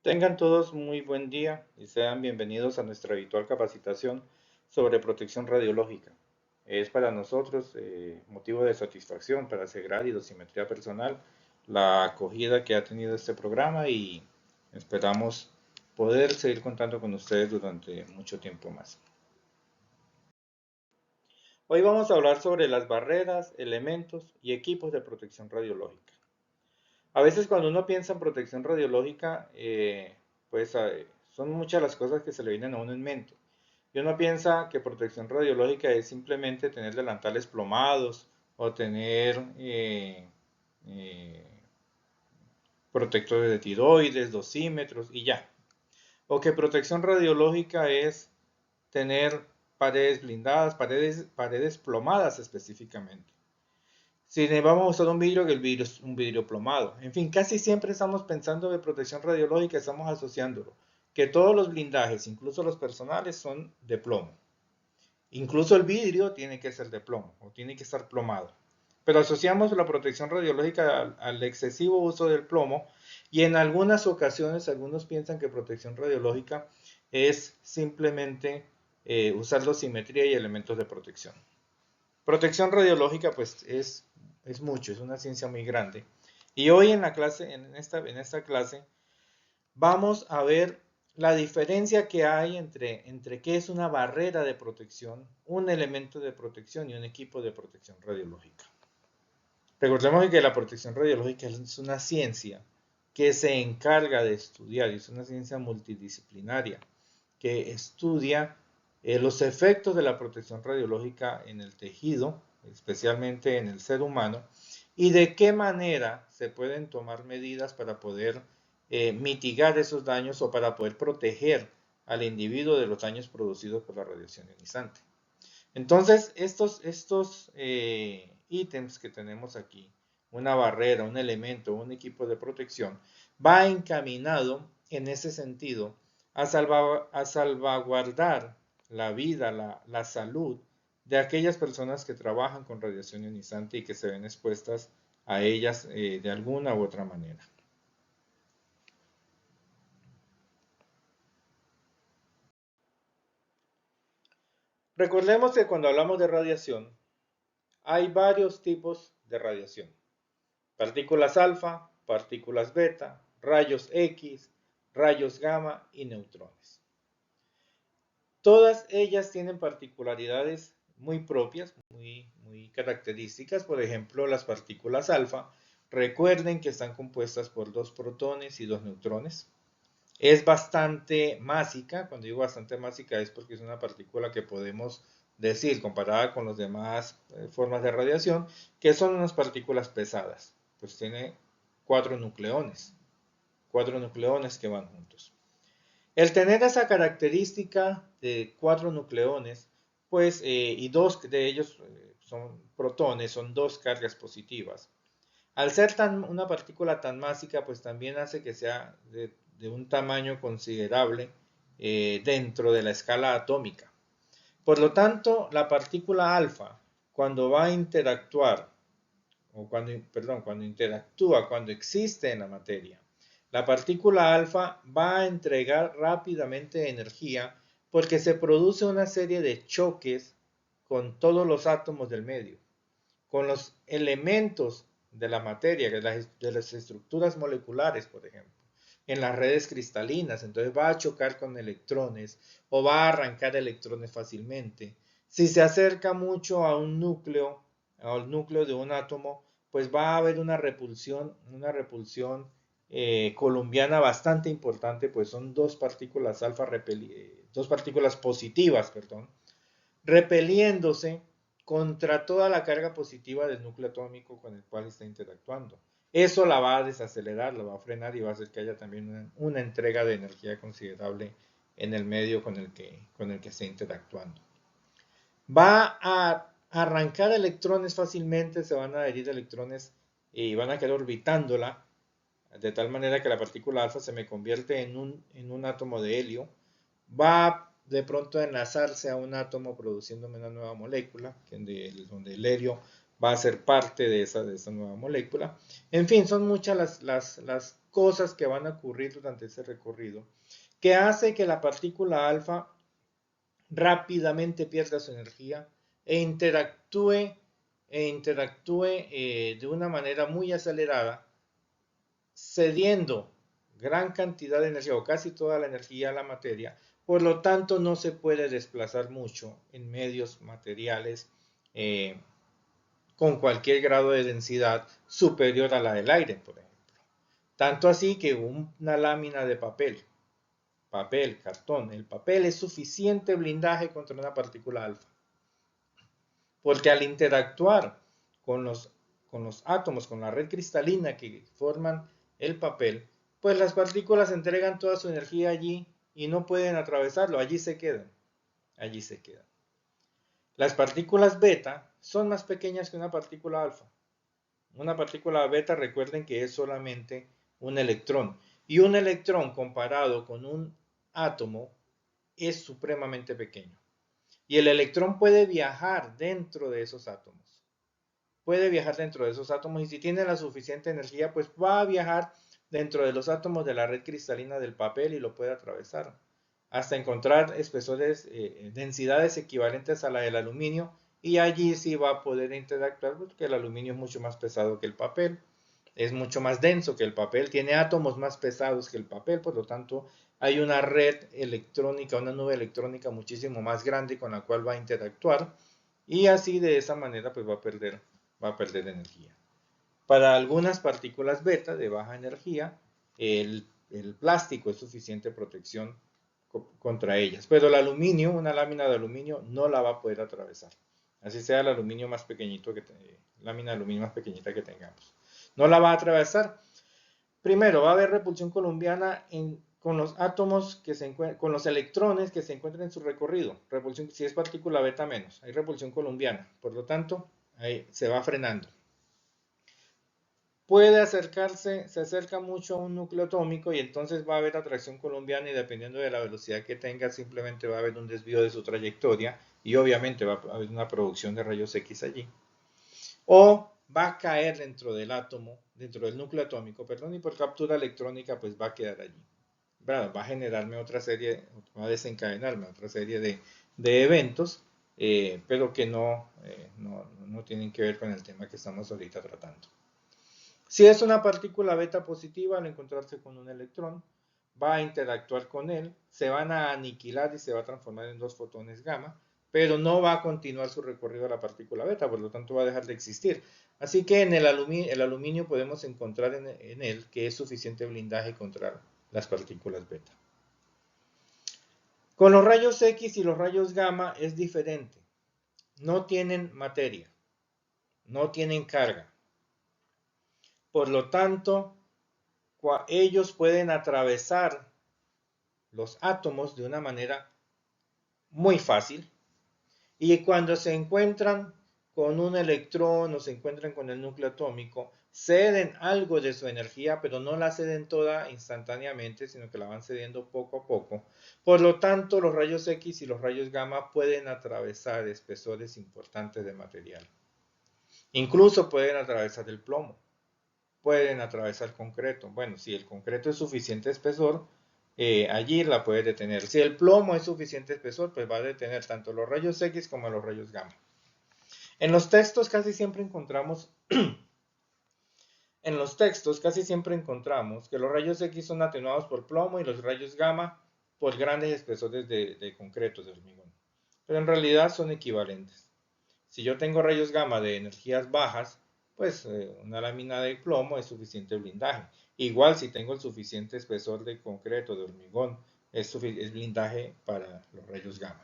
Tengan todos muy buen día y sean bienvenidos a nuestra habitual capacitación sobre protección radiológica. Es para nosotros motivo de satisfacción para asegurar y dosimetría personal la acogida que ha tenido este programa y esperamos poder seguir contando con ustedes durante mucho tiempo más. Hoy vamos a hablar sobre las barreras, elementos y equipos de protección radiológica. A veces cuando uno piensa en protección radiológica, pues son muchas las cosas que se le vienen a uno en mente. Y uno piensa que protección radiológica es simplemente tener delantales plomados o tener eh, protectores de tiroides, dosímetros y ya. O que protección radiológica es tener paredes blindadas, paredes plomadas específicamente. Si le vamos a usar un vidrio, que el vidrio es un vidrio plomado. En fin, casi siempre estamos pensando de protección radiológica, estamos asociándolo. Que todos los blindajes, incluso los personales, son de plomo. Incluso el vidrio tiene que ser de plomo o tiene que estar plomado. Pero asociamos la protección radiológica al excesivo uso del plomo y en algunas ocasiones algunos piensan que protección radiológica es simplemente usar dosimetría y elementos de protección. Protección radiológica pues es mucho, es una ciencia muy grande. Y hoy en la clase, en esta clase, vamos a ver la diferencia que hay entre qué es una barrera de protección, un elemento de protección y un equipo de protección radiológica. Recordemos que la protección radiológica es una ciencia que se encarga de estudiar, y es una ciencia multidisciplinaria que estudia los efectos de la protección radiológica en el tejido, especialmente en el ser humano, y de qué manera se pueden tomar medidas para poder mitigar esos daños o para poder proteger al individuo de los daños producidos por la radiación ionizante. Entonces, estos ítems que tenemos aquí, una barrera, un elemento, un equipo de protección, va encaminado en ese sentido a salvaguardar la vida, la salud de aquellas personas que trabajan con radiación ionizante y que se ven expuestas a ellas de alguna u otra manera. Recordemos que cuando hablamos de radiación, hay varios tipos de radiación. Partículas alfa, partículas beta, rayos X, rayos gamma y neutrones. Todas ellas tienen particularidades muy propias, muy características. Por ejemplo, las partículas alfa, recuerden que están compuestas por 2 protones y 2 neutrones. Es bastante másica, cuando digo bastante másica es porque es una partícula que podemos decir, comparada con las demás formas de radiación, que son unas partículas pesadas, pues tiene 4 nucleones, 4 nucleones que van juntos. El tener esa característica de 4 nucleones, pues, y 2 de ellos son protones, son 2 cargas positivas. Al ser una partícula tan másica, pues también hace que sea de un tamaño considerable dentro de la escala atómica. Por lo tanto, la partícula alfa, cuando va a interactuar, o cuando interactúa, cuando existe en la materia, la partícula alfa va a entregar rápidamente energía porque se produce una serie de choques con todos los átomos del medio, con los elementos de la materia, de las estructuras moleculares, por ejemplo, en las redes cristalinas. Entonces va a chocar con electrones o va a arrancar electrones fácilmente. Si se acerca mucho a un núcleo, al núcleo de un átomo, pues va a haber una repulsión columbiana bastante importante, pues son dos partículas alfa, dos partículas positivas, perdón, repeliéndose contra toda la carga positiva del núcleo atómico con el cual está interactuando. Eso la va a desacelerar, la va a frenar y va a hacer que haya también una entrega de energía considerable en el medio con el que esté interactuando. Va a arrancar electrones fácilmente, se van a adherir electrones y van a quedar orbitándola, de tal manera que la partícula alfa se me convierte en un átomo de helio. Va de pronto a enlazarse a un átomo produciéndome una nueva molécula, donde el helio va a ser parte de esa nueva molécula. En fin, son muchas las cosas que van a ocurrir durante ese recorrido, que hace que la partícula alfa rápidamente pierda su energía e interactúe de una manera muy acelerada, cediendo gran cantidad de energía o casi toda la energía a la materia. Por lo tanto, no se puede desplazar mucho en medios materiales con cualquier grado de densidad superior a la del aire, por ejemplo. Tanto así que una lámina de papel, cartón, el papel es suficiente blindaje contra una partícula alfa. Porque al interactuar con los átomos, con la red cristalina que forman el papel, pues las partículas entregan toda su energía allí y no pueden atravesarlo, allí se quedan, allí se quedan. Las partículas beta son más pequeñas que una partícula alfa. Una partícula beta, recuerden que es solamente un electrón. Y un electrón comparado con un átomo es supremamente pequeño. Y el electrón puede viajar dentro de esos átomos. Puede viajar dentro de esos átomos y si tiene la suficiente energía, pues va a viajar dentro de los átomos de la red cristalina del papel y lo puede atravesar hasta encontrar espesores, densidades equivalentes a la del aluminio y allí sí va a poder interactuar porque el aluminio es mucho más pesado que el papel, es mucho más denso que el papel, tiene átomos más pesados que el papel, por lo tanto hay una red electrónica, una nube electrónica muchísimo más grande con la cual va a interactuar y así de esa manera pues va a perder energía. Para algunas partículas beta de baja energía, el plástico es suficiente protección contra ellas, pero el aluminio, una lámina de aluminio no la va a poder atravesar. Así sea el aluminio más pequeñito, lámina de aluminio más pequeñita que tengamos. No la va a atravesar. Primero, va a haber repulsión colombiana con los átomos con los electrones que se encuentran en su recorrido. Repulsión, si es partícula beta menos, hay repulsión colombiana. Por lo tanto, ahí se va frenando. Puede acercarse, se acerca mucho a un núcleo atómico y entonces va a haber atracción colombiana y dependiendo de la velocidad que tenga, simplemente va a haber un desvío de su trayectoria y obviamente va a haber una producción de rayos X allí. O va a caer dentro del átomo, dentro del núcleo atómico, perdón, y por captura electrónica pues va a quedar allí. Va a generarme otra serie, va a desencadenarme otra serie de eventos, pero que no tienen que ver con el tema que estamos ahorita tratando. Si es una partícula beta positiva, al encontrarse con un electrón, va a interactuar con él, se van a aniquilar y se va a transformar en dos fotones gamma, pero no va a continuar su recorrido a la partícula beta, por lo tanto va a dejar de existir. Así que en el aluminio podemos encontrar en él que es suficiente blindaje contra las partículas beta. Con los rayos X y los rayos gamma es diferente. No tienen materia, no tienen carga. Por lo tanto, ellos pueden atravesar los átomos de una manera muy fácil y cuando se encuentran con un electrón o se encuentran con el núcleo atómico, ceden algo de su energía, pero no la ceden toda instantáneamente, sino que la van cediendo poco a poco. Por lo tanto, los rayos X y los rayos gamma pueden atravesar espesores importantes de material. Incluso pueden atravesar el plomo, pueden atravesar concreto. Bueno, si el concreto es suficiente espesor, allí la puede detener. Si el plomo es suficiente espesor, pues va a detener tanto los rayos X como los rayos gamma. En los textos casi siempre encontramos que los rayos X son atenuados por plomo y los rayos gamma por grandes espesores de concreto, de hormigón. Pero en realidad son equivalentes. Si yo tengo rayos gamma de energías bajas, pues una lámina de plomo es suficiente blindaje. Igual si tengo el suficiente espesor de concreto, de hormigón, es blindaje para los rayos gamma.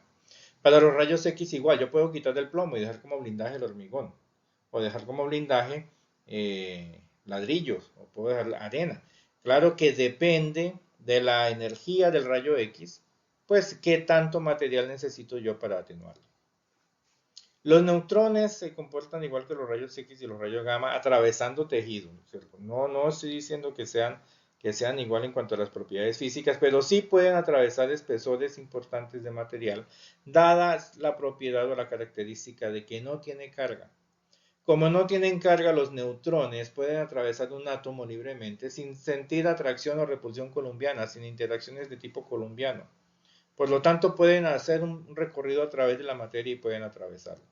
Para los rayos X igual, yo puedo quitar el plomo y dejar como blindaje el hormigón. O dejar como blindaje ladrillos, o puedo dejar arena. Claro que depende de la energía del rayo X, pues qué tanto material necesito yo para atenuarlo. Los neutrones se comportan igual que los rayos X y los rayos gamma, atravesando tejido, ¿cierto? No estoy diciendo que sean igual en cuanto a las propiedades físicas, pero sí pueden atravesar espesores importantes de material, dada la propiedad o la característica de que no tiene carga. Como no tienen carga, los neutrones pueden atravesar un átomo libremente sin sentir atracción o repulsión colombiana, sin interacciones de tipo colombiano. Por lo tanto, pueden hacer un recorrido a través de la materia y pueden atravesarlo.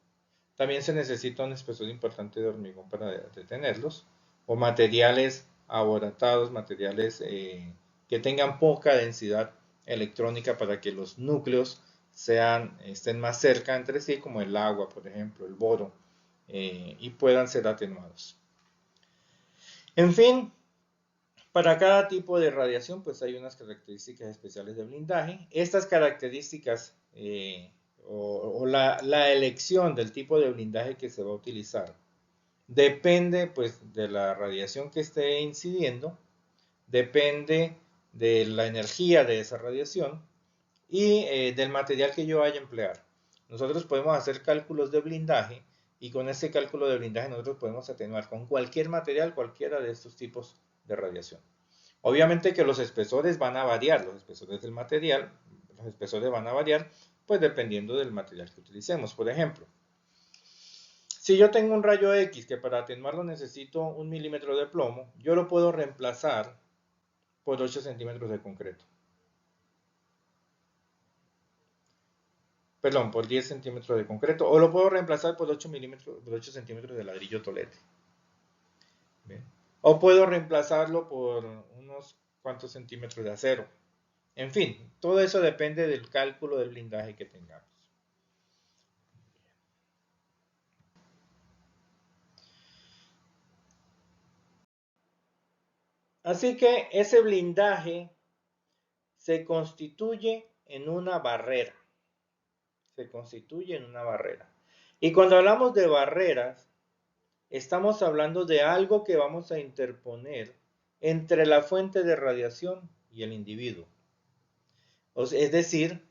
También se necesita un espesor importante de hormigón para detenerlos, o materiales aboratados, materiales que tengan poca densidad electrónica para que los núcleos estén más cerca entre sí, como el agua, por ejemplo, el boro, y puedan ser atenuados. En fin, para cada tipo de radiación, pues hay unas características especiales de blindaje. Estas características o la elección del tipo de blindaje que se va a utilizar depende pues de la radiación que esté incidiendo, depende de la energía de esa radiación y del material que yo vaya a emplear. Nosotros podemos hacer cálculos de blindaje y con ese cálculo de blindaje nosotros podemos atenuar con cualquier material cualquiera de estos tipos de radiación. Obviamente que los espesores van a variar, los espesores del material, los espesores van a variar pues dependiendo del material que utilicemos. Por ejemplo, si yo tengo un rayo X que para atenuarlo necesito 1 milímetro de plomo, yo lo puedo reemplazar por 8 centímetros de concreto. Perdón, por 10 centímetros de concreto, o lo puedo reemplazar por 8 centímetros de ladrillo tolete. ¿Bien? O puedo reemplazarlo por unos cuantos centímetros de acero. En fin, todo eso depende del cálculo del blindaje que tengamos. Así que ese blindaje se constituye en una barrera. Se constituye en una barrera. Y cuando hablamos de barreras, estamos hablando de algo que vamos a interponer entre la fuente de radiación y el individuo. Es decir,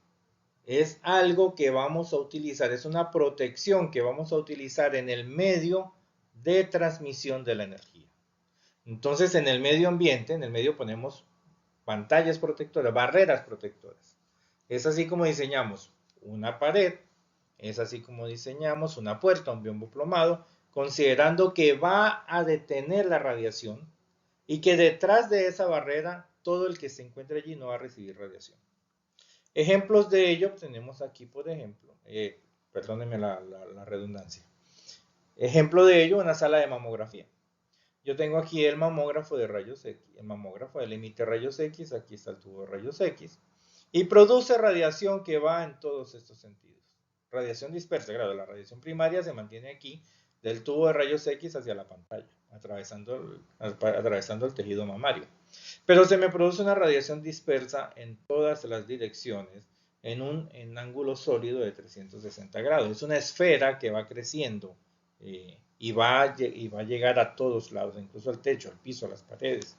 es algo que vamos a utilizar, es una protección que vamos a utilizar en el medio de transmisión de la energía. Entonces, en el medio ambiente, en el medio ponemos pantallas protectoras, barreras protectoras. Es así como diseñamos una pared, es así como diseñamos una puerta, un biombo plomado, considerando que va a detener la radiación y que detrás de esa barrera todo el que se encuentre allí no va a recibir radiación. Ejemplos de ello tenemos aquí, por ejemplo, perdónenme la redundancia. Ejemplo de ello, una sala de mamografía. Yo tengo aquí el mamógrafo de rayos X. El mamógrafo él emite rayos X, aquí está el tubo de rayos X. Y produce radiación que va en todos estos sentidos. Radiación dispersa, claro, la radiación primaria se mantiene aquí, del tubo de rayos X hacia la pantalla, atravesando el tejido mamario. Pero se me produce una radiación dispersa en todas las direcciones en un ángulo sólido de 360 grados. Es una esfera que va creciendo y va a llegar a todos lados, incluso al techo, al piso, a las paredes.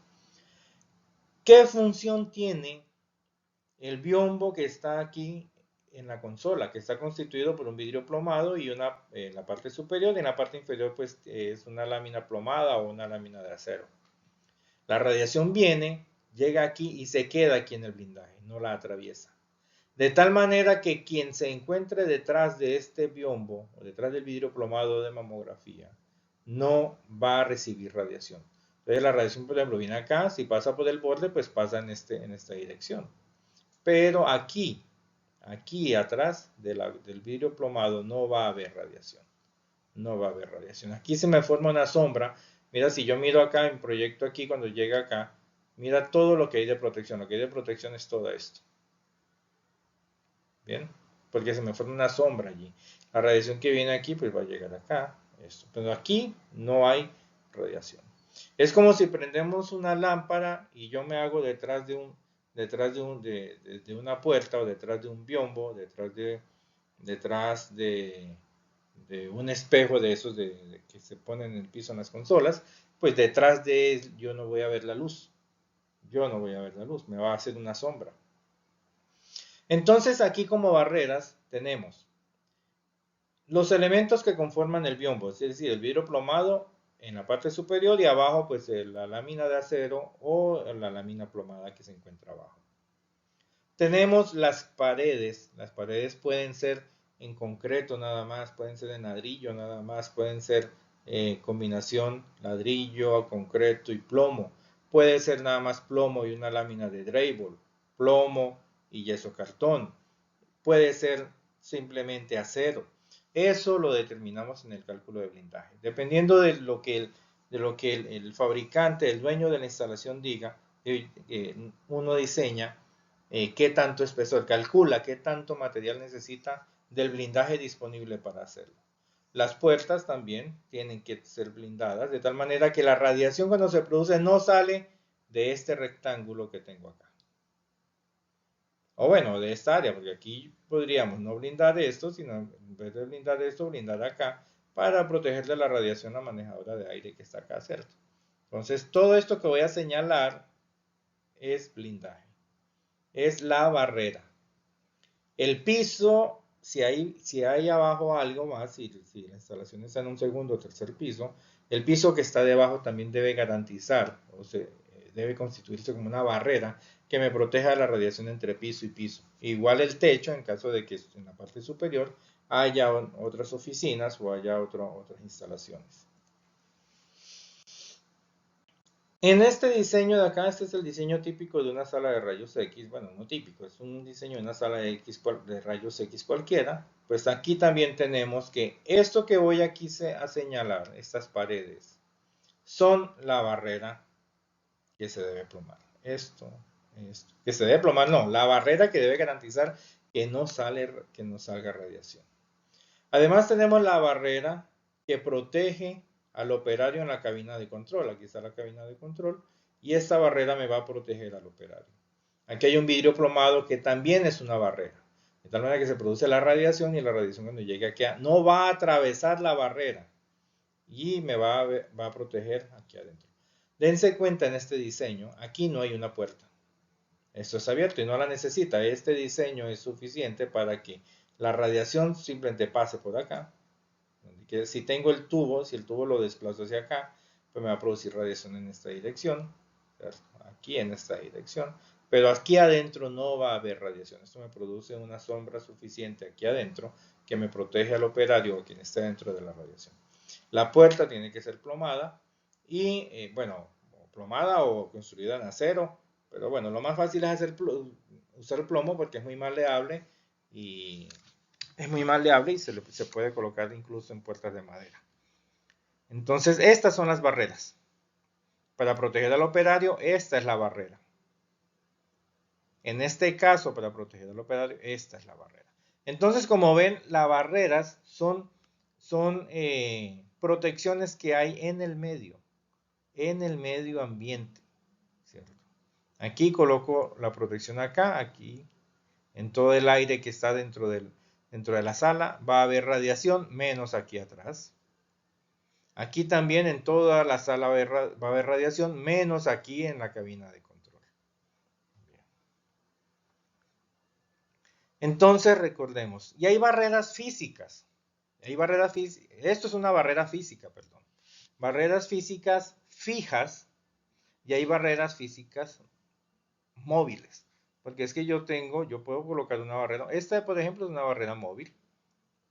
¿Qué función tiene el biombo que está aquí en la consola, que está constituido por un vidrio plomado y una en la parte superior y en la parte inferior pues es una lámina plomada o una lámina de acero? La radiación viene, llega aquí y se queda aquí en el blindaje, no la atraviesa. De tal manera que quien se encuentre detrás de este biombo o detrás del vidrio plomado de mamografía no va a recibir radiación. Entonces la radiación, por ejemplo, viene acá, si pasa por el borde, pues pasa en esta dirección. Pero aquí atrás del vidrio plomado no va a haber radiación. No va a haber radiación. Aquí se me forma una sombra. Mira, si yo miro acá, en proyecto aquí, cuando llega acá, mira todo lo que hay de protección. Lo que hay de protección es todo esto. Bien, porque se me forma una sombra allí. La radiación que viene aquí, pues va a llegar acá. Esto. Pero aquí no hay radiación. Es como si prendemos una lámpara y yo me hago detrás de una puerta o detrás de un biombo, detrás de un espejo de esos que se ponen en el piso en las consolas, pues detrás de él yo no voy a ver la luz. Yo no voy a ver la luz, me va a hacer una sombra. Entonces aquí como barreras tenemos los elementos que conforman el biombo, es decir, el vidrio plomado en la parte superior y abajo pues la lámina de acero o la lámina plomada que se encuentra abajo. Tenemos las paredes pueden ser en concreto nada más, pueden ser en ladrillo nada más, pueden ser combinación ladrillo, concreto y plomo. Puede ser nada más plomo y una lámina de drywall, plomo y yeso cartón. Puede ser simplemente acero. Eso lo determinamos en el cálculo de blindaje. Dependiendo de lo que el fabricante, el dueño de la instalación diga, uno diseña qué tanto espesor, calcula qué tanto material necesita del blindaje disponible para hacerlo. Las puertas también tienen que ser blindadas de tal manera que la radiación cuando se produce no sale de este rectángulo que tengo acá. O bueno, de esta área, porque aquí podríamos no blindar esto, sino en vez de blindar esto, blindar acá para proteger de la radiación la manejadora de aire que está acá, ¿cierto? Entonces, todo esto que voy a señalar es blindaje. Es la barrera. El piso, si hay abajo algo más, si la instalación está en un segundo o tercer piso, el piso que está debajo también debe garantizar, o sea, debe constituirse como una barrera que me proteja de la radiación entre piso y piso. Igual el techo, en caso de que en la parte superior haya otras oficinas o haya otras instalaciones. En este diseño de acá, este es el diseño típico de una sala de rayos X. Bueno, no típico, es un diseño de una sala de rayos X cualquiera. Pues aquí también tenemos que esto que voy aquí a señalar, estas paredes, son la barrera que se debe plomar. Esto, que se debe plomar, no, la barrera que debe garantizar que no salga radiación. Además tenemos la barrera que protege al operario en la cabina de control. Aquí está la cabina de control y esta barrera me va a proteger al operario. Aquí hay un vidrio plomado que también es una barrera. De tal manera que se produce la radiación y la radiación cuando llegue aquí no va a atravesar la barrera y me va a proteger aquí adentro. Dense cuenta en este diseño, aquí no hay una puerta. Esto es abierto y no la necesita. Este diseño es suficiente para que la radiación simplemente pase por acá. Que si tengo el tubo, si el tubo lo desplazo hacia acá, pues me va a producir radiación en esta dirección, ¿cierto? Aquí en esta dirección, pero aquí adentro no va a haber radiación. Esto me produce una sombra suficiente aquí adentro que me protege al operario o quien esté dentro de la radiación. La puerta tiene que ser plomada y, bueno, plomada o construida en acero, pero bueno, lo más fácil es usar plomo porque es muy maleable y se puede colocar incluso en puertas de madera. Entonces, estas son las barreras. Para proteger al operario, esta es la barrera. En este caso, para proteger al operario, esta es la barrera. Entonces, como ven, las barreras son protecciones que hay en el medio ambiente, ¿cierto? Aquí coloco la protección acá, aquí, en todo el aire que está dentro de la sala, va a haber radiación, menos aquí atrás. Aquí también en toda la sala va a haber radiación, menos aquí en la cabina de control. Entonces recordemos, y hay barreras físicas. Esto es una barrera física, perdón. Barreras físicas fijas y hay barreras físicas móviles. Porque es que yo puedo colocar una barrera. Esta, por ejemplo, es una barrera móvil.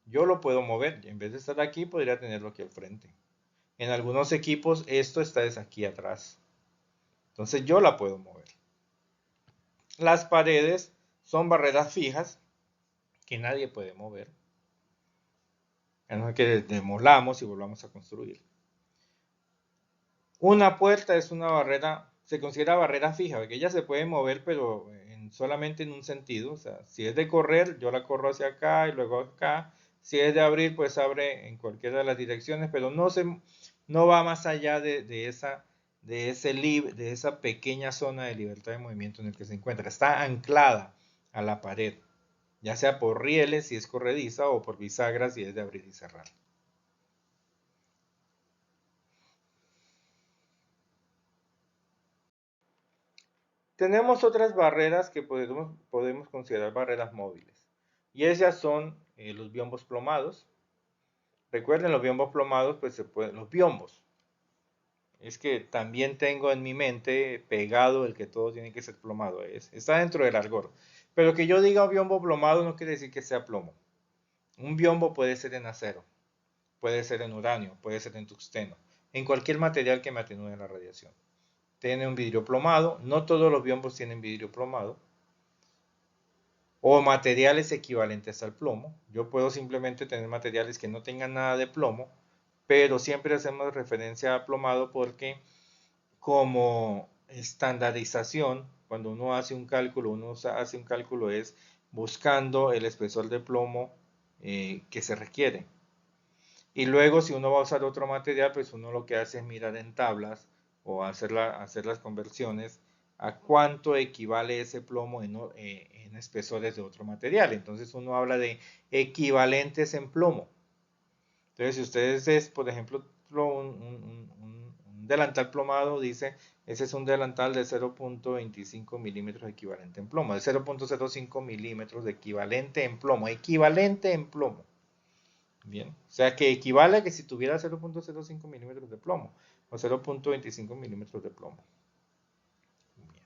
Yo lo puedo mover. En vez de estar aquí, podría tenerlo aquí al frente. En algunos equipos, esto está aquí atrás. Entonces yo la puedo mover. Las paredes son barreras fijas que nadie puede mover. A no ser que demolamos y volvamos a construir. Una puerta es una barrera, se considera barrera fija, porque ella se puede mover, pero solamente en un sentido. O sea, si es de correr, yo la corro hacia acá y luego acá. Si es de abrir, pues abre en cualquiera de las direcciones, pero no va más allá de esa pequeña zona de libertad de movimiento en el que se encuentra. Está anclada a la pared, ya sea por rieles si es corrediza o por bisagras si es de abrir y cerrar. Tenemos otras barreras que podemos considerar barreras móviles. Y esas son los biombos plomados. Recuerden, los biombos plomados, pues los biombos. Es que también tengo en mi mente pegado el que todo tiene que ser plomado. Está dentro del argot. Pero que yo diga un biombo plomado no quiere decir que sea plomo. Un biombo puede ser en acero. puede ser en uranio, puede ser en tungsteno, en cualquier material que me atenúe la radiación. Tiene un vidrio plomado, no todos los biombos tienen vidrio plomado, o materiales equivalentes al plomo. Yo puedo simplemente tener materiales que no tengan nada de plomo, pero siempre hacemos referencia a plomado porque como estandarización, cuando uno hace un cálculo es buscando el espesor de plomo que se requiere. Y luego si uno va a usar otro material, pues uno lo que hace es mirar en tablas o hacer las conversiones a cuánto equivale ese plomo en espesores de otro material. Entonces uno habla de equivalentes en plomo. Entonces si ustedes es, por ejemplo, un delantal plomado, dice, ese es un delantal de 0.25 milímetros equivalente en plomo, de 0.05 milímetros de equivalente en plomo, equivalente en plomo. Bien, o sea que equivale a que si tuviera 0.05 milímetros de plomo o 0.25 milímetros de plomo. Bien.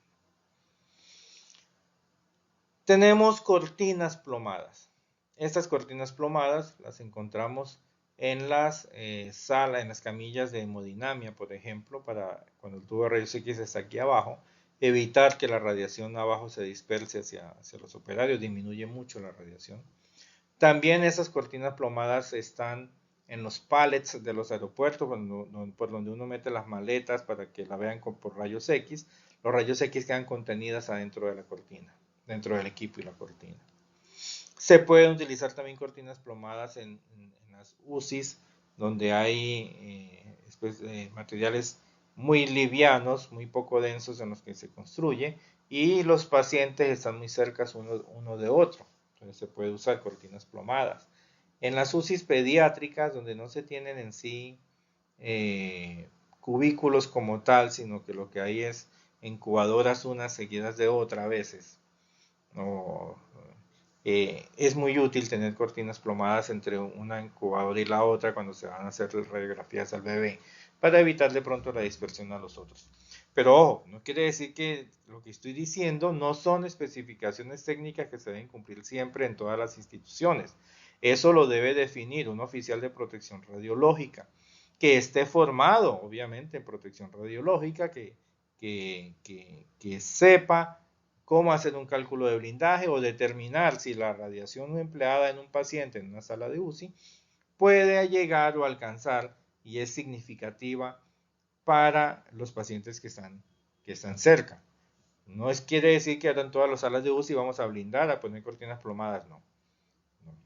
Tenemos cortinas plomadas. Estas cortinas plomadas las encontramos en las salas, en las camillas de hemodinamia, por ejemplo, para cuando el tubo de rayos X está aquí abajo, evitar que la radiación abajo se disperse hacia los operarios, disminuye mucho la radiación. También esas cortinas plomadas están en los pallets de los aeropuertos, por donde uno mete las maletas para que la vean por rayos X. Los rayos X quedan contenidas adentro de la cortina, dentro del equipo y la cortina. Se pueden utilizar también cortinas plomadas en las UCIs, donde hay materiales muy livianos, muy poco densos en los que se construye, y los pacientes están muy cerca uno de otro. Entonces se puede usar cortinas plomadas. En las UCIs pediátricas, donde no se tienen en sí cubículos como tal, sino que lo que hay es incubadoras unas seguidas de otra a veces. Es muy útil tener cortinas plomadas entre una incubadora y la otra cuando se van a hacer radiografías al bebé, para evitar de pronto la dispersión a los otros. Pero ojo, no quiere decir que lo que estoy diciendo no son especificaciones técnicas que se deben cumplir siempre en todas las instituciones. Eso lo debe definir un oficial de protección radiológica, que esté formado, obviamente, en protección radiológica, que sepa cómo hacer un cálculo de blindaje o determinar si la radiación empleada en un paciente en una sala de UCI puede llegar o alcanzar y es significativa para los pacientes que están cerca. No quiere decir que ahora en todas las salas de UCI vamos a blindar, a poner cortinas plomadas, no.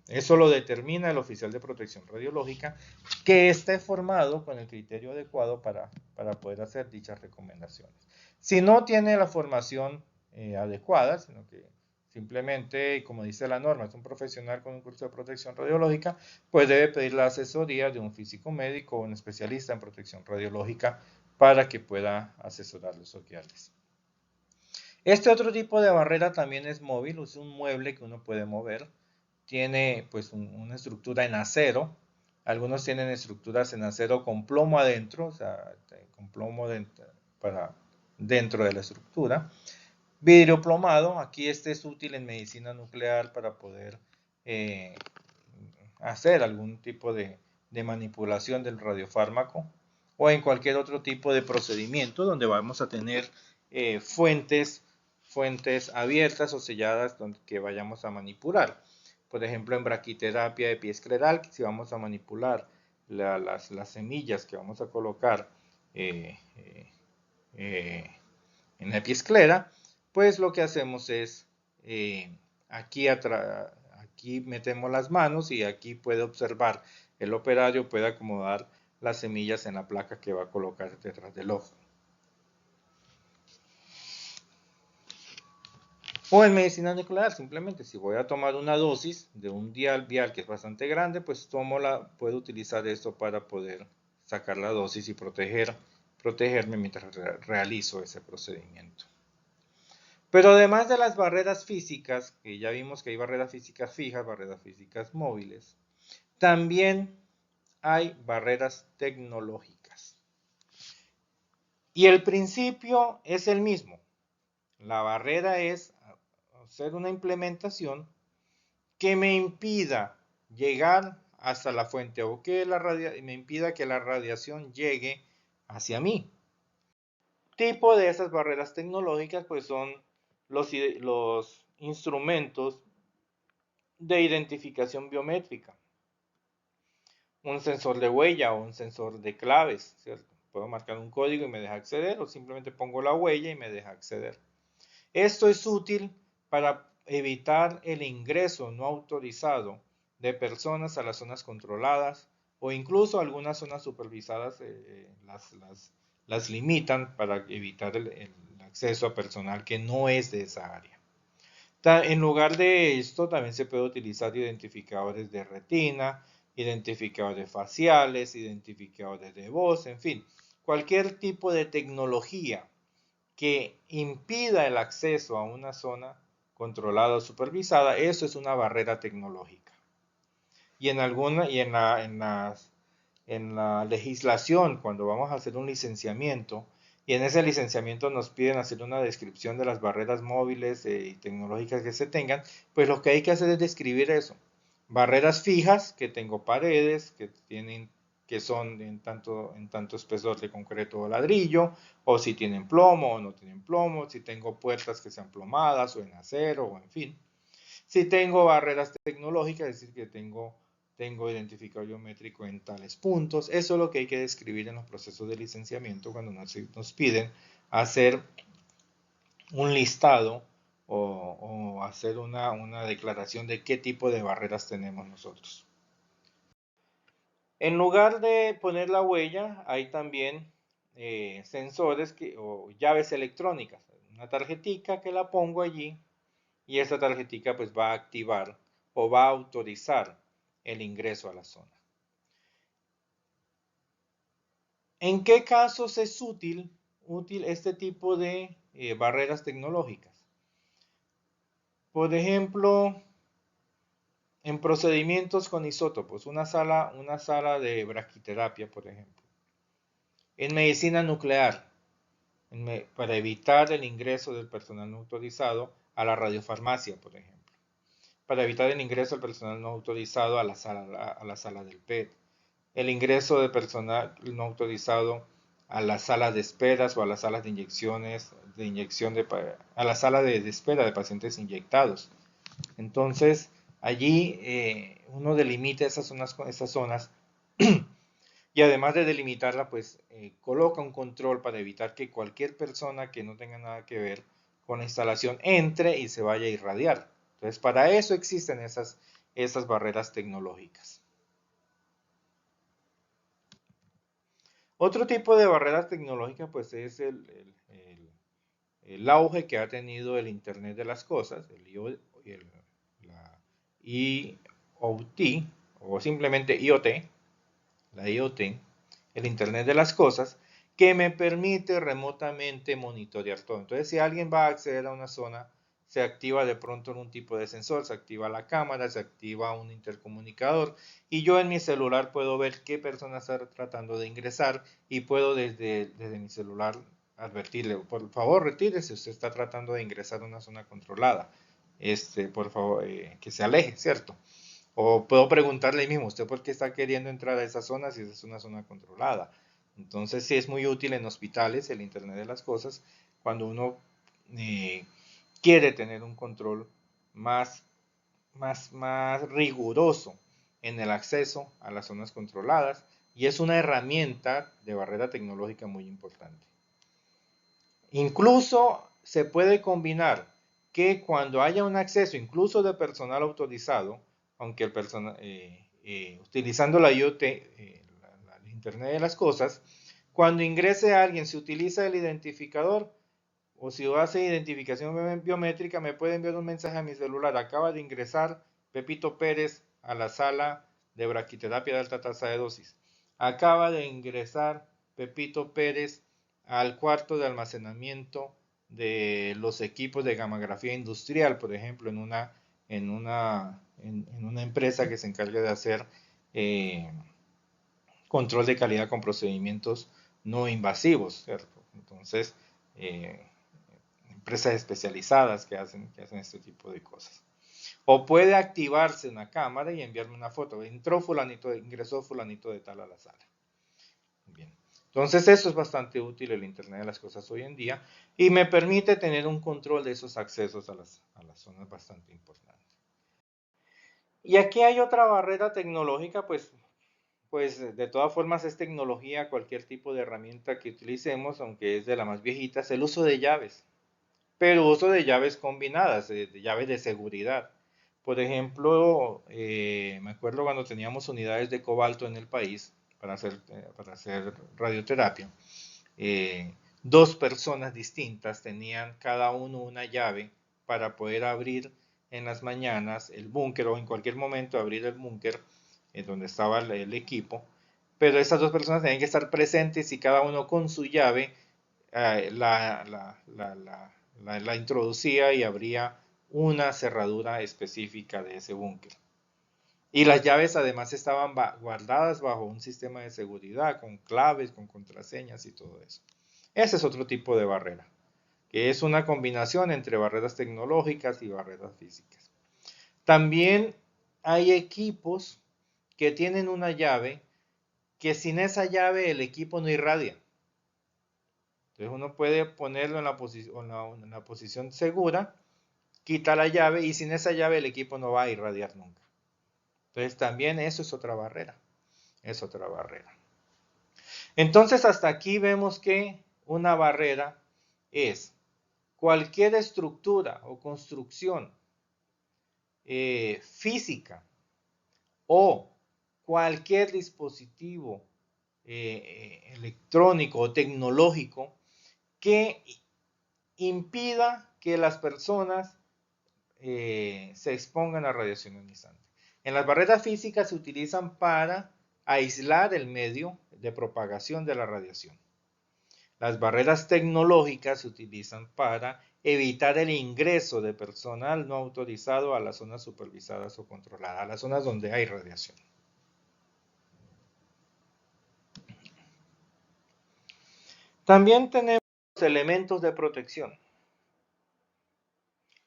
Eso lo determina el oficial de protección radiológica, que esté formado con el criterio adecuado para poder hacer dichas recomendaciones. Si no tiene la formación adecuada, sino que simplemente, como dice la norma, es un profesional con un curso de protección radiológica, pues debe pedir la asesoría de un físico médico o un especialista en protección radiológica para que pueda asesorarlos o guiarles. Este otro tipo de barrera también es móvil, es un mueble que uno puede mover. Tiene pues una estructura en acero. Algunos tienen estructuras en acero con plomo adentro, o sea, con plomo dentro de la estructura. Vidrio plomado, aquí este es útil en medicina nuclear para poder hacer algún tipo de manipulación del radiofármaco o en cualquier otro tipo de procedimiento donde vamos a tener fuentes abiertas o selladas que vayamos a manipular. Por ejemplo, en braquiterapia epiescleral, si vamos a manipular las semillas que vamos a colocar en la epiesclera, pues lo que hacemos es aquí metemos las manos y aquí puede observar el operario, puede acomodar las semillas en la placa que va a colocar detrás del ojo. O en medicina nuclear, simplemente si voy a tomar una dosis de un vial que es bastante grande, pues puedo utilizar esto para poder sacar la dosis y protegerme mientras realizo ese procedimiento. Pero además de las barreras físicas, que ya vimos que hay barreras físicas fijas, barreras físicas móviles, también hay barreras tecnológicas. Y el principio es el mismo. La barrera es hacer una implementación que me impida llegar hasta la fuente o que me impida que la radiación llegue hacia mí. Tipo de esas barreras tecnológicas pues son los instrumentos de identificación biométrica, un sensor de huella o un sensor de claves, ¿cierto? Puedo marcar un código y me deja acceder o simplemente pongo la huella y me deja acceder. Esto es útil para evitar el ingreso no autorizado de personas a las zonas controladas o incluso algunas zonas supervisadas las limitan para evitar el acceso a personal que no es de esa área. En lugar de esto, también se puede utilizar identificadores de retina, identificadores faciales, identificadores de voz, en fin, cualquier tipo de tecnología que impida el acceso a una zona controlada o supervisada, eso es una barrera tecnológica. Y en la legislación, cuando vamos a hacer un licenciamiento, y en ese licenciamiento nos piden hacer una descripción de las barreras móviles y tecnológicas que se tengan, pues lo que hay que hacer es describir eso. Barreras fijas, que tengo paredes, que son en tanto espesor de concreto o ladrillo, o si tienen plomo o no tienen plomo, si tengo puertas que sean plomadas o en acero, o en fin. Si tengo barreras tecnológicas, es decir, que tengo identificador biométrico en tales puntos. Eso es lo que hay que describir en los procesos de licenciamiento cuando nos piden hacer un listado o hacer una declaración de qué tipo de barreras tenemos nosotros. En lugar de poner la huella, hay también sensores o llaves electrónicas. Una tarjetica que la pongo allí y esta tarjetica pues va a activar o va a autorizar el ingreso a la zona. ¿En qué casos es útil este tipo de barreras tecnológicas? Por ejemplo, en procedimientos con isótopos, una sala de braquiterapia, por ejemplo. En medicina nuclear, para evitar el ingreso del personal no autorizado a la radiofarmacia, por ejemplo. Para evitar el ingreso del personal no autorizado a la sala del PET. El ingreso de personal no autorizado a las salas de esperas o a las salas de inyecciones, a la sala de espera de pacientes inyectados. Entonces, allí uno delimita esas zonas y además de delimitarla, pues coloca un control para evitar que cualquier persona que no tenga nada que ver con la instalación entre y se vaya a irradiar. Entonces, para eso existen esas barreras tecnológicas. Otro tipo de barreras tecnológicas, pues es el auge que ha tenido el Internet de las Cosas, la IoT, o simplemente IoT, la IoT, el Internet de las Cosas, que me permite remotamente monitorear todo. Entonces, si alguien va a acceder a una zona, se activa de pronto un tipo de sensor, se activa la cámara, se activa un intercomunicador y yo en mi celular puedo ver qué persona está tratando de ingresar y puedo desde mi celular advertirle, por favor retírese, usted está tratando de ingresar a una zona controlada, por favor, que se aleje, ¿cierto? O puedo preguntarle ahí mismo, ¿usted por qué está queriendo entrar a esa zona si es una zona controlada? Entonces sí es muy útil en hospitales el Internet de las Cosas cuando uno quiere tener un control más, más riguroso en el acceso a las zonas controladas y es una herramienta de barrera tecnológica muy importante. Incluso se puede combinar que cuando haya un acceso incluso de personal autorizado, aunque utilizando la IoT, el Internet de las Cosas, cuando ingrese alguien, se utiliza el identificador o si hace identificación biométrica, me puede enviar un mensaje a mi celular. Acaba de ingresar Pepito Pérez a la sala de braquiterapia de alta tasa de dosis. Acaba de ingresar Pepito Pérez al cuarto de almacenamiento de los equipos de gamografía industrial, por ejemplo, en una empresa que se encarga de hacer control de calidad con procedimientos no invasivos, ¿cierto? Entonces, empresas especializadas que hacen este tipo de cosas. O puede activarse una cámara y enviarme una foto. Ingresó fulanito de tal a la sala. Bien. Entonces eso es bastante útil el Internet de las Cosas hoy en día y me permite tener un control de esos accesos a las zonas bastante importantes. Y aquí hay otra barrera tecnológica, pues de todas formas es tecnología, cualquier tipo de herramienta que utilicemos, aunque es de la más viejita, es el uso de llaves, pero uso de llaves combinadas, de llaves de seguridad. Por ejemplo, me acuerdo cuando teníamos unidades de cobalto en el país para hacer radioterapia, dos personas distintas tenían cada uno una llave para poder abrir en las mañanas el búnker o en cualquier momento abrir el búnker donde estaba el equipo, pero esas dos personas tenían que estar presentes y cada uno con su llave la introducía y abría una cerradura específica de ese búnker. Y las llaves además estaban guardadas bajo un sistema de seguridad, con claves, con contraseñas y todo eso. Ese es otro tipo de barrera, que es una combinación entre barreras tecnológicas y barreras físicas. También hay equipos que tienen una llave que sin esa llave el equipo no irradia. Entonces uno puede ponerlo en la posición segura, quita la llave y sin esa llave el equipo no va a irradiar nunca. Entonces también eso es otra barrera. Es otra barrera. Entonces hasta aquí vemos que una barrera es cualquier estructura o construcción física o cualquier dispositivo electrónico o tecnológico que impida que las personas se expongan a radiación ionizante. En las barreras físicas se utilizan para aislar el medio de propagación de la radiación. Las barreras tecnológicas se utilizan para evitar el ingreso de personal no autorizado a las zonas supervisadas o controladas, a las zonas donde hay radiación. También tenemos elementos de protección.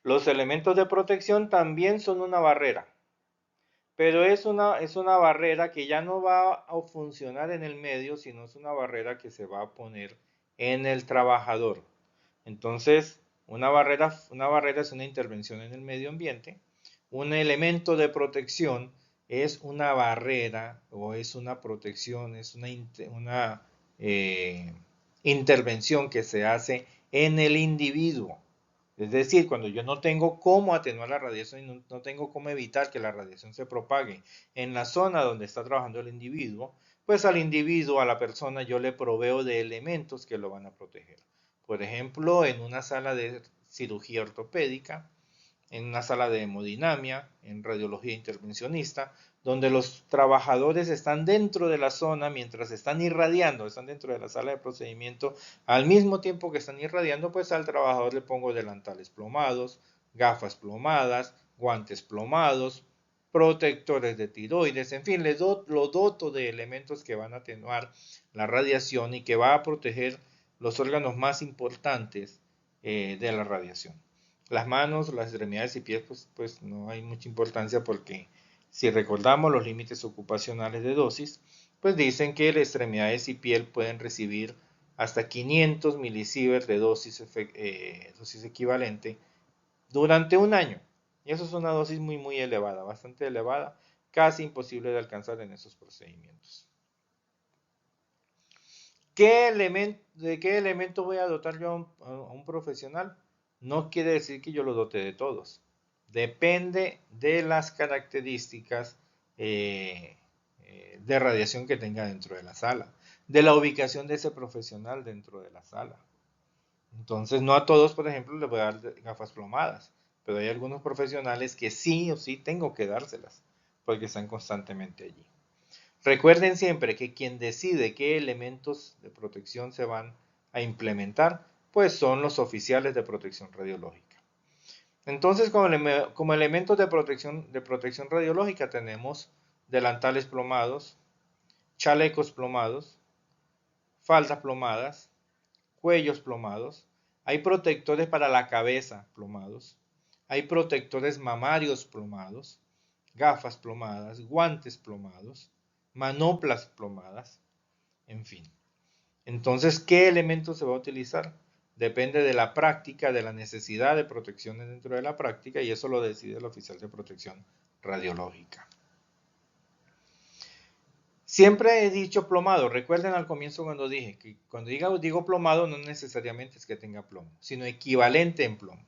Los elementos de protección también son una barrera, pero es una barrera que ya no va a funcionar en el medio, sino es una barrera que se va a poner en el trabajador. Entonces, una barrera es una intervención en el medio ambiente. Un elemento de protección es una barrera o es una protección, es una intervención que se hace en el individuo. Es decir, cuando yo no tengo cómo atenuar la radiación y no tengo cómo evitar que la radiación se propague en la zona donde está trabajando el individuo, pues al individuo, a la persona, yo le proveo de elementos que lo van a proteger. Por ejemplo, en una sala de cirugía ortopédica, en una sala de hemodinamia, en radiología intervencionista, donde los trabajadores están dentro de la zona mientras están irradiando, están dentro de la sala de procedimiento, al mismo tiempo que están irradiando, pues al trabajador le pongo delantales plomados, gafas plomadas, guantes plomados, protectores de tiroides, en fin, lo doto de elementos que van a atenuar la radiación y que va a proteger los órganos más importantes de la radiación. Las manos, las extremidades y pies, pues no hay mucha importancia porque si recordamos los límites ocupacionales de dosis, pues dicen que las extremidades y piel pueden recibir hasta 500 milisieverts de dosis equivalente durante un año. Y eso es una dosis muy, muy elevada, bastante elevada, casi imposible de alcanzar en esos procedimientos. ¿De qué elemento voy a dotar yo a un profesional? No quiere decir que yo lo dote de todos. Depende de las características de radiación que tenga dentro de la sala, de la ubicación de ese profesional dentro de la sala. Entonces, no a todos, por ejemplo, les voy a dar gafas plomadas, pero hay algunos profesionales que sí o sí tengo que dárselas, porque están constantemente allí. Recuerden siempre que quien decide qué elementos de protección se van a implementar, pues son los oficiales de protección radiológica. Entonces, como elementos de protección radiológica tenemos delantales plomados, chalecos plomados, faldas plomadas, cuellos plomados, hay protectores para la cabeza plomados, hay protectores mamarios plomados, gafas plomadas, guantes plomados, manoplas plomadas, en fin. Entonces, ¿qué elemento se va a utilizar? Depende de la práctica, de la necesidad de protección dentro de la práctica, y eso lo decide el oficial de protección radiológica. Siempre he dicho plomado. Recuerden al comienzo cuando dije que cuando digo plomado no necesariamente es que tenga plomo, sino equivalente en plomo.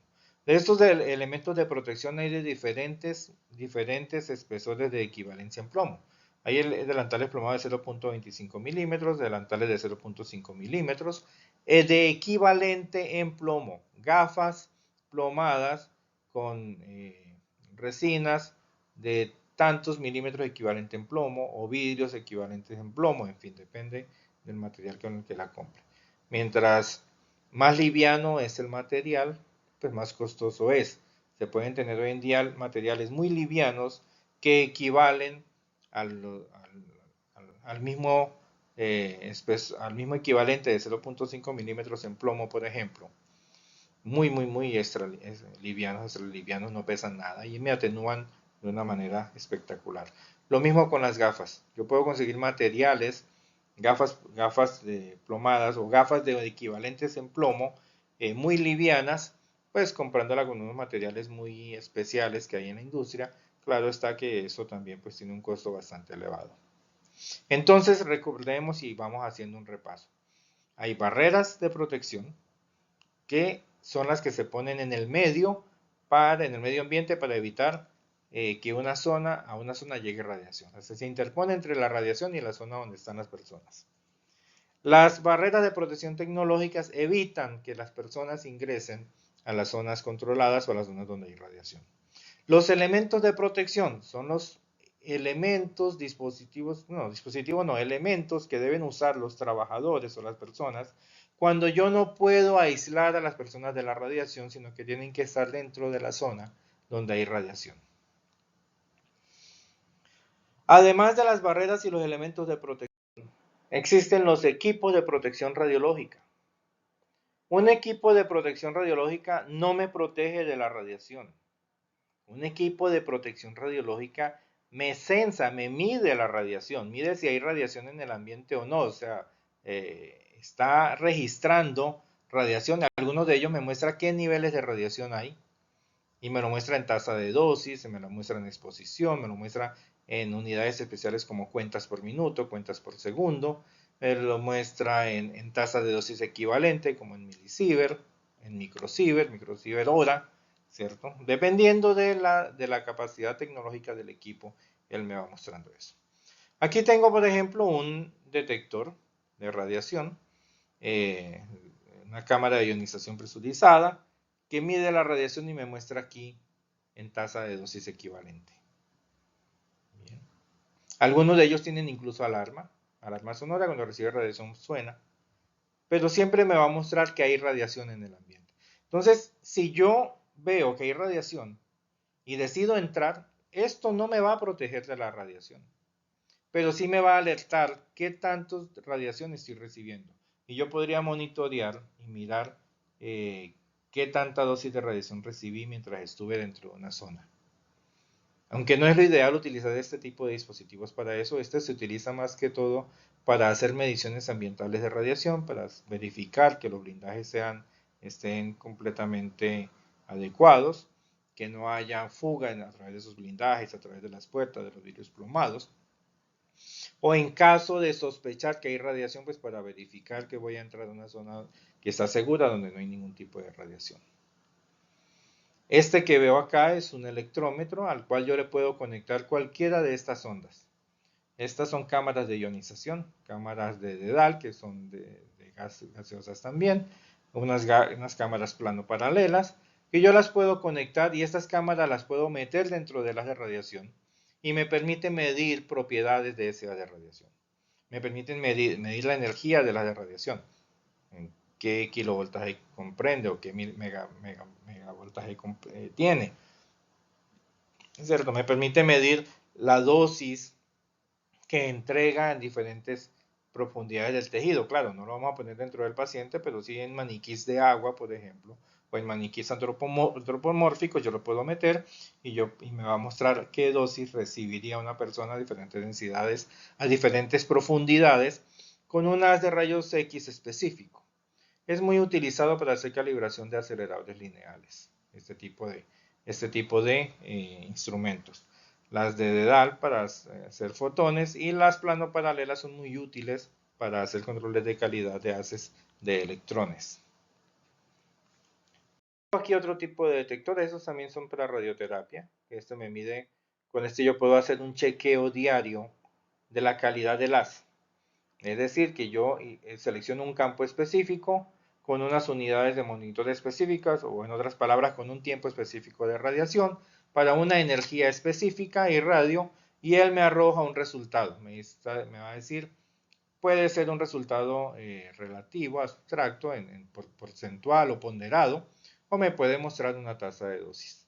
De estos elementos de protección hay de diferentes espesores de equivalencia en plomo. Hay delantales plomados de 0.25 milímetros, delantales de 0.5 milímetros, de equivalente en plomo, gafas plomadas con resinas de tantos milímetros equivalente en plomo o vidrios equivalentes en plomo, en fin, depende del material con el que la compre. Mientras más liviano es el material, pues más costoso es. Se pueden tener hoy en día materiales muy livianos que equivalen al mismo equivalente de 0.5 milímetros en plomo, por ejemplo. Muy livianos, no pesan nada y me atenúan de una manera espectacular. Lo mismo con las gafas. Yo puedo conseguir materiales, gafas de plomadas o gafas de equivalentes en plomo, muy livianas, pues comprándola con unos materiales muy especiales que hay en la industria. Claro está que eso también pues tiene un costo bastante elevado. Entonces recordemos y vamos haciendo un repaso. Hay barreras de protección que son las que se ponen en el medio ambiente para evitar que a una zona llegue radiación. O sea, se interpone entre la radiación y la zona donde están las personas. Las barreras de protección tecnológicas evitan que las personas ingresen a las zonas controladas o a las zonas donde hay radiación. Los elementos de protección son los elementos, elementos que deben usar los trabajadores o las personas cuando yo no puedo aislar a las personas de la radiación, sino que tienen que estar dentro de la zona donde hay radiación. Además de las barreras y los elementos de protección, existen los equipos de protección radiológica. Un equipo de protección radiológica no me protege de la radiación. Un equipo de protección radiológica me censa, me mide la radiación, mide si hay radiación en el ambiente o no, o sea, está registrando radiación. Algunos de ellos me muestra qué niveles de radiación hay y me lo muestra en tasa de dosis, me lo muestra en exposición, me lo muestra en unidades especiales como cuentas por minuto, cuentas por segundo, me lo muestra en tasa de dosis equivalente como en milisievert, en microsievert hora, ¿cierto? Dependiendo de la capacidad tecnológica del equipo, él me va mostrando eso. Aquí tengo, por ejemplo, un detector de radiación, una cámara de ionización presurizada, que mide la radiación y me muestra aquí en tasa de dosis equivalente. Bien. Algunos de ellos tienen incluso alarma sonora, cuando recibe radiación suena, pero siempre me va a mostrar que hay radiación en el ambiente. Entonces, si yo veo que hay radiación y decido entrar, esto no me va a proteger de la radiación, pero sí me va a alertar qué tantas radiación estoy recibiendo. Y yo podría monitorear y mirar qué tanta dosis de radiación recibí mientras estuve dentro de una zona. Aunque no es lo ideal utilizar este tipo de dispositivos para eso, este se utiliza más que todo para hacer mediciones ambientales de radiación, para verificar que los blindajes estén completamente adecuados, que no haya fuga a través de esos blindajes, a través de las puertas, de los vidrios plomados. O en caso de sospechar que hay radiación, pues para verificar que voy a entrar a una zona que está segura, donde no hay ningún tipo de radiación. Este que veo acá es un electrómetro al cual yo le puedo conectar cualquiera de estas ondas. Estas son cámaras de ionización, cámaras de dedal, que son de gaseosas también, unas cámaras plano paralelas, que yo las puedo conectar y estas cámaras las puedo meter dentro de las de radiación y me permite medir propiedades de esa de radiación. Me permiten medir la energía de la de radiación, en qué kilovoltaje comprende o qué megavoltaje tiene. Es cierto, me permite medir la dosis que entrega en diferentes profundidades del tejido. Claro, no lo vamos a poner dentro del paciente, pero sí en maniquís de agua, por ejemplo, o en maniquíes antropomórficos, yo lo puedo meter y me va a mostrar qué dosis recibiría una persona a diferentes densidades, a diferentes profundidades, con un haz de rayos X específico. Es muy utilizado para hacer calibración de aceleradores lineales, este tipo de instrumentos. Las de dedal para hacer fotones y las plano-paralelas son muy útiles para hacer controles de calidad de haces de electrones. Aquí otro tipo de detectores, esos también son para radioterapia. Este me mide, con este yo puedo hacer un chequeo diario de la calidad del haz. Es decir, que yo selecciono un campo específico con unas unidades de monitor específicas, o en otras palabras, con un tiempo específico de radiación, para una energía específica y radio, y él me arroja un resultado. Me va a decir, puede ser un resultado relativo, abstracto, por porcentual o ponderado, o me puede mostrar una tasa de dosis.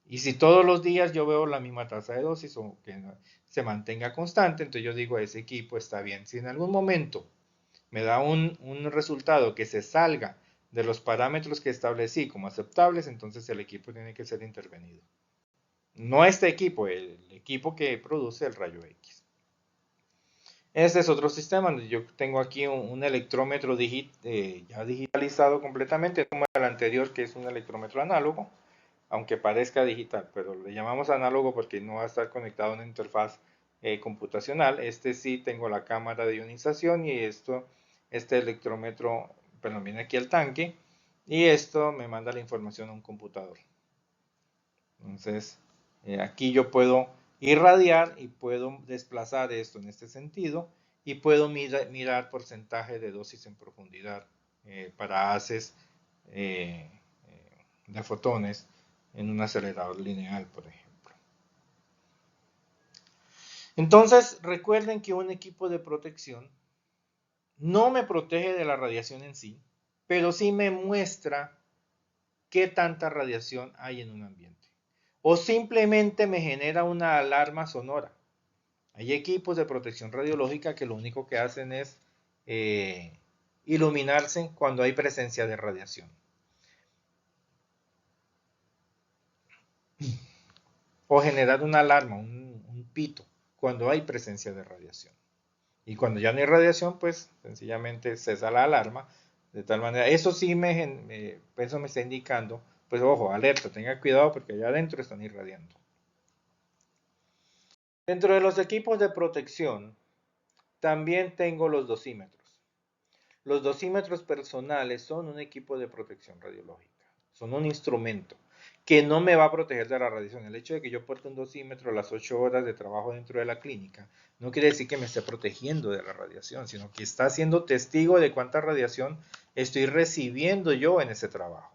Y si todos los días yo veo la misma tasa de dosis o que se mantenga constante, entonces yo digo, ese equipo está bien. Si en algún momento me da un resultado que se salga de los parámetros que establecí como aceptables, entonces el equipo tiene que ser intervenido. No este equipo, el equipo que produce el rayo X. Este es otro sistema. Yo tengo aquí un electrómetro ya digitalizado completamente, como el anterior, que es un electrómetro análogo, aunque parezca digital, pero le llamamos análogo porque no va a estar conectado a una interfaz computacional. Este sí tengo la cámara de ionización y este electrómetro, bueno, viene aquí al tanque y esto me manda la información a un computador. Entonces, aquí yo puedo irradiar y puedo desplazar esto en este sentido y puedo mirar porcentaje de dosis en profundidad para haces de fotones en un acelerador lineal, por ejemplo. Entonces, recuerden que un equipo de protección no me protege de la radiación en sí, pero sí me muestra qué tanta radiación hay en un ambiente. O simplemente me genera una alarma sonora. Hay equipos de protección radiológica que lo único que hacen es iluminarse cuando hay presencia de radiación. O generar una alarma, un pito, cuando hay presencia de radiación. Y cuando ya no hay radiación, pues sencillamente cesa la alarma. De tal manera, eso sí eso me está indicando, pues ojo, alerta, tenga cuidado porque allá adentro están irradiando. Dentro de los equipos de protección, también tengo los dosímetros. Los dosímetros personales son un equipo de protección radiológica. Son un instrumento que no me va a proteger de la radiación. El hecho de que yo porte un dosímetro a las 8 horas de trabajo dentro de la clínica no quiere decir que me esté protegiendo de la radiación, sino que está siendo testigo de cuánta radiación estoy recibiendo yo en ese trabajo.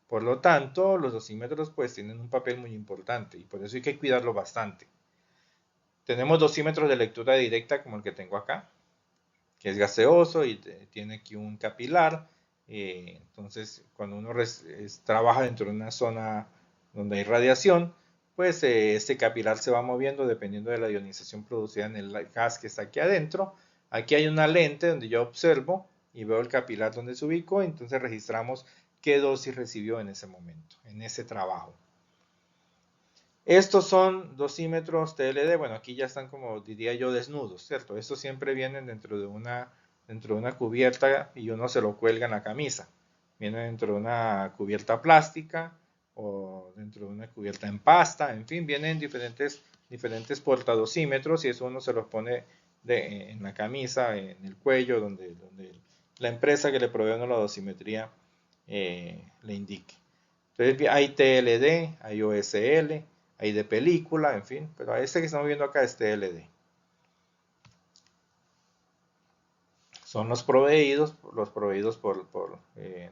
Por lo tanto, los dosímetros pues tienen un papel muy importante y por eso hay que cuidarlo bastante. Tenemos dosímetros de lectura directa como el que tengo acá, que es gaseoso y tiene aquí un capilar. Entonces, cuando uno trabaja dentro de una zona donde hay radiación, pues este capilar se va moviendo dependiendo de la ionización producida en el gas que está aquí adentro. Aquí hay una lente donde yo observo y veo el capilar donde se ubicó, entonces registramos qué dosis recibió en ese momento, en ese trabajo. Estos son dosímetros TLD, bueno, aquí ya están como diría yo desnudos, ¿cierto? Estos siempre vienen dentro de una cubierta y uno se lo cuelga en la camisa. Viene dentro de una cubierta plástica o dentro de una cubierta en pasta, en fin, vienen diferentes portadosímetros y eso uno se los pone en la camisa, en el cuello, donde la empresa que le provee la dosimetría le indique. Entonces hay TLD, hay OSL, hay de película, en fin, pero este que estamos viendo acá es TLD. Son los proveídos por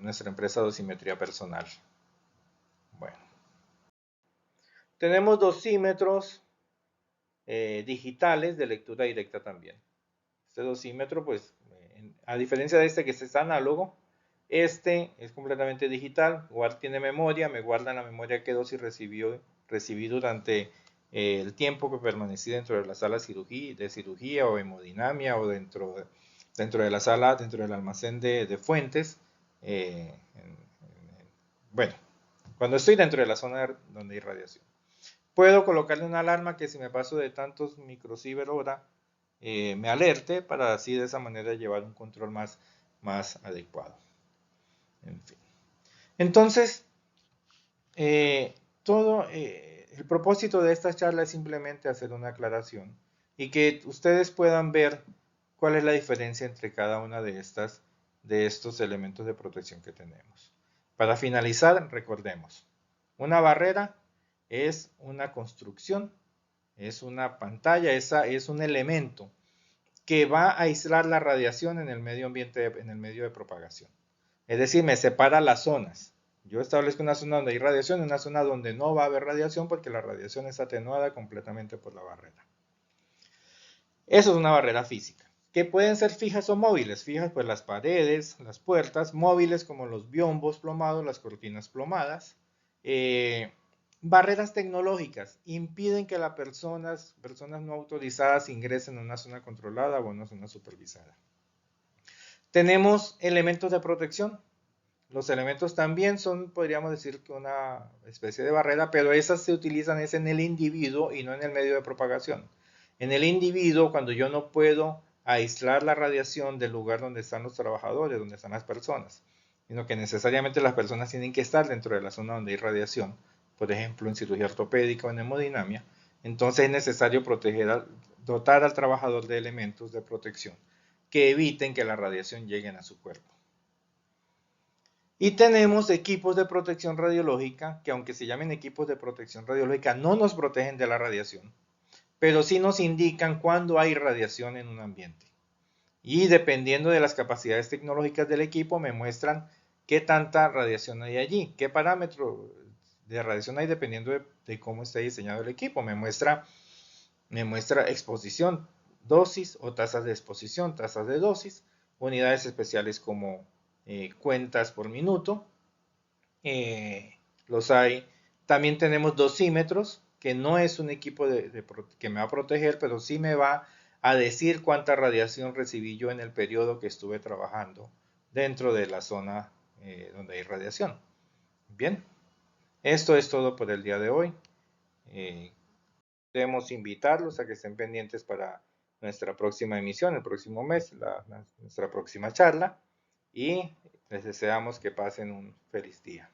nuestra empresa Dosimetría Personal. Bueno, tenemos dosímetros digitales de lectura directa también. Este dosímetro, pues, a diferencia de este que es análogo, este es completamente digital, tiene memoria, me guarda en la memoria qué dosis recibí durante el tiempo que permanecí dentro de la sala de cirugía o hemodinamia o dentro de la sala, dentro del almacén de fuentes Bueno, cuando estoy dentro de la zona donde hay radiación. Puedo colocarle una alarma que si me paso de tantos microsievert hora me alerte para así de esa manera llevar un control más adecuado. En fin. Entonces, el propósito de esta charla es simplemente hacer una aclaración y que ustedes puedan ver cuál es la diferencia entre cada una de estos elementos de protección que tenemos. Para finalizar, recordemos, una barrera es una construcción, es una pantalla, es un elemento que va a aislar la radiación en el medio ambiente, en el medio de propagación. Es decir, me separa las zonas. Yo establezco una zona donde hay radiación y una zona donde no va a haber radiación porque la radiación es atenuada completamente por la barrera. Eso es una barrera física, que pueden ser fijas o móviles. Fijas, pues las paredes, las puertas, móviles como los biombos plomados, las cortinas plomadas. Barreras tecnológicas impiden que las personas no autorizadas ingresen a una zona controlada o a una zona supervisada. Tenemos elementos de protección. Los elementos también son, podríamos decir, que una especie de barrera, pero esas se utilizan es en el individuo y no en el medio de propagación. En el individuo, cuando yo no puedo aislar la radiación del lugar donde están los trabajadores, donde están las personas, sino que necesariamente las personas tienen que estar dentro de la zona donde hay radiación, por ejemplo, en cirugía ortopédica o en hemodinamia, entonces es necesario dotar al trabajador de elementos de protección que eviten que la radiación llegue a su cuerpo. Y tenemos equipos de protección radiológica, que aunque se llamen equipos de protección radiológica, no nos protegen de la radiación, pero sí nos indican cuándo hay radiación en un ambiente. Y dependiendo de las capacidades tecnológicas del equipo, me muestran qué tanta radiación hay allí, qué parámetro de radiación hay dependiendo de cómo esté diseñado el equipo. Me muestra exposición, dosis o tasas de exposición, tasas de dosis, unidades especiales como cuentas por minuto, los hay. También tenemos dosímetros, que no es un equipo que me va a proteger, pero sí me va a decir cuánta radiación recibí yo en el periodo que estuve trabajando dentro de la zona donde hay radiación. Bien, esto es todo por el día de hoy. Debemos invitarlos a que estén pendientes para nuestra próxima emisión, el próximo mes, nuestra próxima charla, y les deseamos que pasen un feliz día.